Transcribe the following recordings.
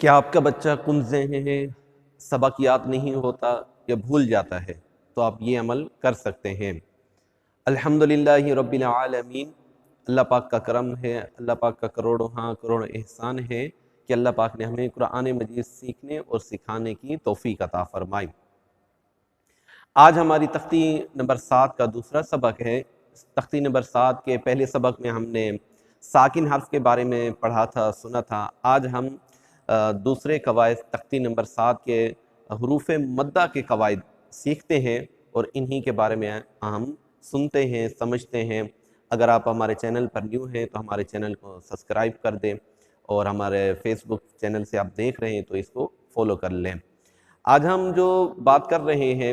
کیا آپ کا بچہ کن ذہن ہے، سبق یاد نہیں ہوتا یا بھول جاتا ہے؟ تو آپ یہ عمل کر سکتے ہیں۔ الحمدللہ رب العالمین، اللہ پاک کا کرم ہے، اللہ پاک کا کروڑوں احسان ہے کہ اللہ پاک نے ہمیں قرآن مجید سیکھنے اور سکھانے کی توفیق عطا فرمائی۔ آج ہماری تختی نمبر 7 کا دوسرا سبق ہے۔ تختی نمبر 7 کے پہلے سبق میں ہم نے ساکن حرف کے بارے میں پڑھا تھا، سنا تھا۔ آج ہم دوسرے قواعد تختی نمبر 7 کے حروف مدہ کے قواعد سیکھتے ہیں اور انہی کے بارے میں ہم سنتے ہیں، سمجھتے ہیں۔ اگر آپ ہمارے چینل پر نیو ہیں تو ہمارے چینل کو سبسکرائب کر دیں، اور ہمارے فیس بک چینل سے آپ دیکھ رہے ہیں تو اس کو فالو کر لیں۔ آج ہم جو بات کر رہے ہیں،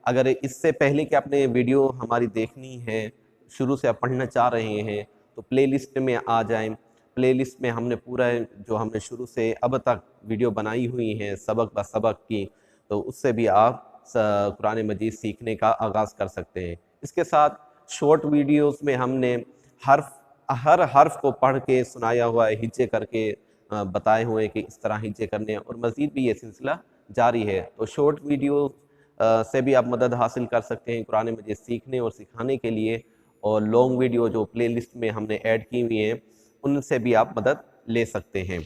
اگر اس سے پہلے کہ آپ نے ویڈیو ہماری دیکھنی ہے، شروع سے آپ پڑھنا چاہ رہے ہیں تو پلے لسٹ میں آ جائیں۔ پلے لسٹ میں ہم نے پورا جو ہم نے شروع سے اب تک ویڈیو بنائی ہوئی ہیں سبق بہ سبق کی، تو اس سے بھی آپ قرآن مجید سیکھنے کا آغاز کر سکتے ہیں۔ اس کے ساتھ شارٹ ویڈیوز میں ہم نے ہر حرف کو پڑھ کے سنایا ہوا ہے، ہجے کر کے بتائے ہوئے کہ اس طرح ہجے کرنے ہیں، اور مزید بھی یہ سلسلہ جاری ہے۔ تو شارٹ ویڈیو سے بھی آپ مدد حاصل کر سکتے ہیں قرآن مجید سیکھنے اور سکھانے کے لیے، اور لانگ ویڈیو جو پلے لسٹ میں ہم نے ایڈ کی ہوئی ہیں ان سے بھی آپ مدد لے سکتے ہیں۔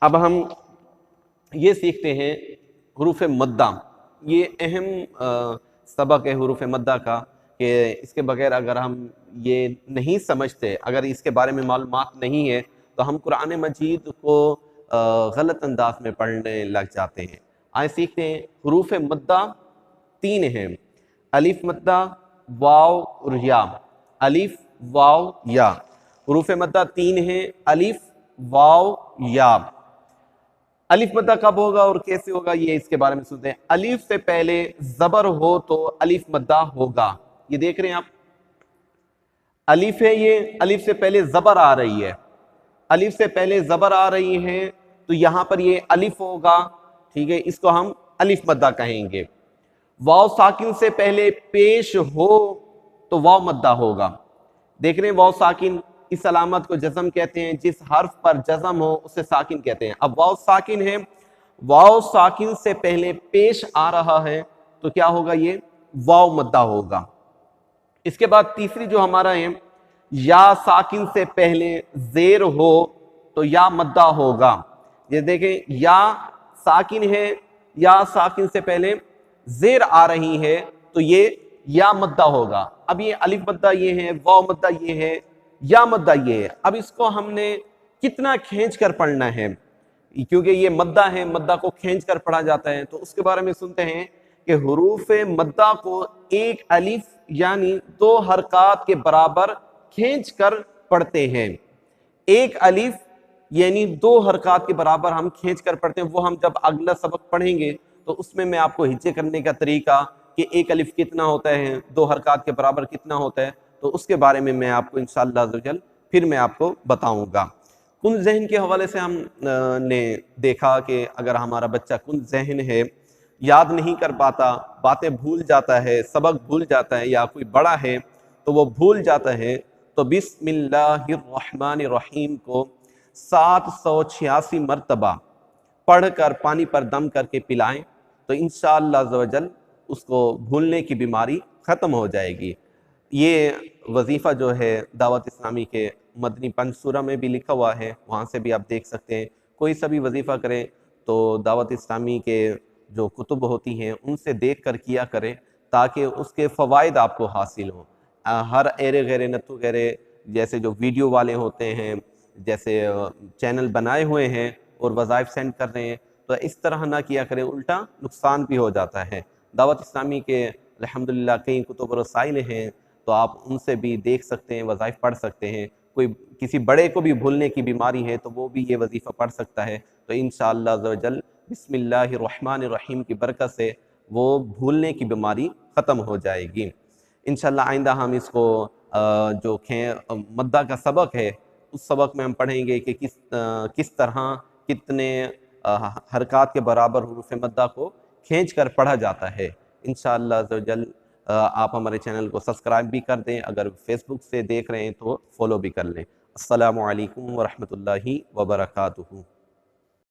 اب ہم یہ سیکھتے ہیں حروف مدہ۔ یہ اہم سبق ہے حروف مدہ کا، کہ اس کے بغیر اگر ہم یہ نہیں سمجھتے، اگر اس کے بارے میں معلومات نہیں ہے تو ہم قرآن مجید کو غلط انداز میں پڑھنے لگ جاتے ہیں۔ آئے سیکھتے ہیں۔ حروف مدہ 3 ہیں: الف مدہ، واو اور یا۔ الف، واو، یا۔ حروف مدہ 3 ہیں: الف، واو، یا۔ الف مدہ کب ہوگا اور کیسے ہوگا، یہ اس کے بارے میں سنتے ہیں۔ الف سے پہلے زبر ہو تو الف مدہ ہوگا۔ یہ دیکھ رہے ہیں آپ، الف ہے، یہ الف سے پہلے زبر آ رہی ہے۔ الف سے پہلے زبر آ رہی ہے تو یہاں پر یہ الف ہوگا، ٹھیک ہے، اس کو ہم الف مدہ کہیں گے۔ واو ساکن سے پہلے پیش ہو تو واو مدہ ہوگا۔ دیکھ رہے ہیں واو ساکن، اس علامت کو جزم کہتے ہیں، جس حرف پر جزم ہو اسے ساکن کہتے ہیں۔ اب واو ساکن ہے، واو ساکن سے پہلے پیش آ رہا ہے تو کیا ہوگا، یہ واو مدہ ہوگا۔ اس کے بعد تیسری جو ہمارا ہے، یا ساکن سے پہلے زیر ہو تو یا مدہ ہوگا۔ یہ دیکھیں، یا ساکن ہے، یا ساکن سے پہلے زیر آ رہی ہے تو یہ یا مدہ ہوگا۔ اب یہ الف مدہ یہ ہے، واو مدہ یہ ہے، یا مدہ یہ ہے۔ اب اس کو ہم نے کتنا کھینچ کر پڑھنا ہے، کیونکہ یہ مدہ ہے، مدہ کو کھینچ کر پڑھا جاتا ہے، تو اس کے بارے میں سنتے ہیں کہ حروف مدہ کو ایک الف یعنی 2 حرکات کے برابر کھینچ کر پڑھتے ہیں۔ ایک الف یعنی 2 حرکات کے برابر ہم کھینچ کر پڑھتے ہیں، وہ ہم جب اگلا سبق پڑھیں گے تو اس میں آپ کو ہجے کرنے کا طریقہ، کہ ایک الف کتنا ہوتا ہے، 2 حرکات کے برابر کتنا ہوتا ہے، تو اس کے بارے میں آپ کو انشاءاللہ عزوجل پھر میں آپ کو بتاؤں گا۔ کن ذہن کے حوالے سے ہم نے دیکھا کہ اگر ہمارا بچہ کن ذہن ہے، یاد نہیں کر پاتا، باتیں بھول جاتا ہے، سبق بھول جاتا ہے، یا کوئی بڑا ہے تو وہ بھول جاتا ہے، تو بسم اللہ الرحمن الرحیم کو 786 مرتبہ پڑھ کر پانی پر دم کر کے پلائیں تو انشاءاللہ عزوجل اس کو بھولنے کی بیماری ختم ہو جائے گی۔ یہ وظیفہ جو ہے دعوت اسلامی کے مدنی پنج سورہ میں بھی لکھا ہوا ہے، وہاں سے بھی آپ دیکھ سکتے ہیں۔ کوئی سا بھی وظیفہ کریں تو دعوت اسلامی کے جو کتب ہوتی ہیں ان سے دیکھ کر کیا کریں، تاکہ اس کے فوائد آپ کو حاصل ہوں۔ ہر ایرے غیرے نتو غیرے جیسے جو ویڈیو والے ہوتے ہیں، جیسے چینل بنائے ہوئے ہیں اور وظائف سینڈ کر رہے ہیں، تو اس طرح نہ کیا کریں، الٹا نقصان بھی ہو جاتا ہے۔ دعوت اسلامی کے الحمدللہ کئی کتب و رسائل ہیں، تو آپ ان سے بھی دیکھ سکتے ہیں، وظائف پڑھ سکتے ہیں۔ کوئی کسی بڑے کو بھی بھولنے کی بیماری ہے تو وہ بھی یہ وظیفہ پڑھ سکتا ہے، تو انشاءاللہ عزوجل بسم اللہ الرحمن الرحیم کی برکت سے وہ بھولنے کی بیماری ختم ہو جائے گی۔ انشاءاللہ آئندہ ہم اس کو جو مدہ کا سبق ہے، اس سبق میں ہم پڑھیں گے کہ کس طرح کتنے حرکات کے برابر حروف مدہ کو کھینچ کر پڑھا جاتا ہے۔ انشاءاللہ عزوجل آپ ہمارے چینل کو سبسکرائب بھی کر دیں، اگر فیس بک سے دیکھ رہے ہیں تو فالو بھی کر لیں۔ السلام علیکم ورحمۃ اللہ وبرکاتہ۔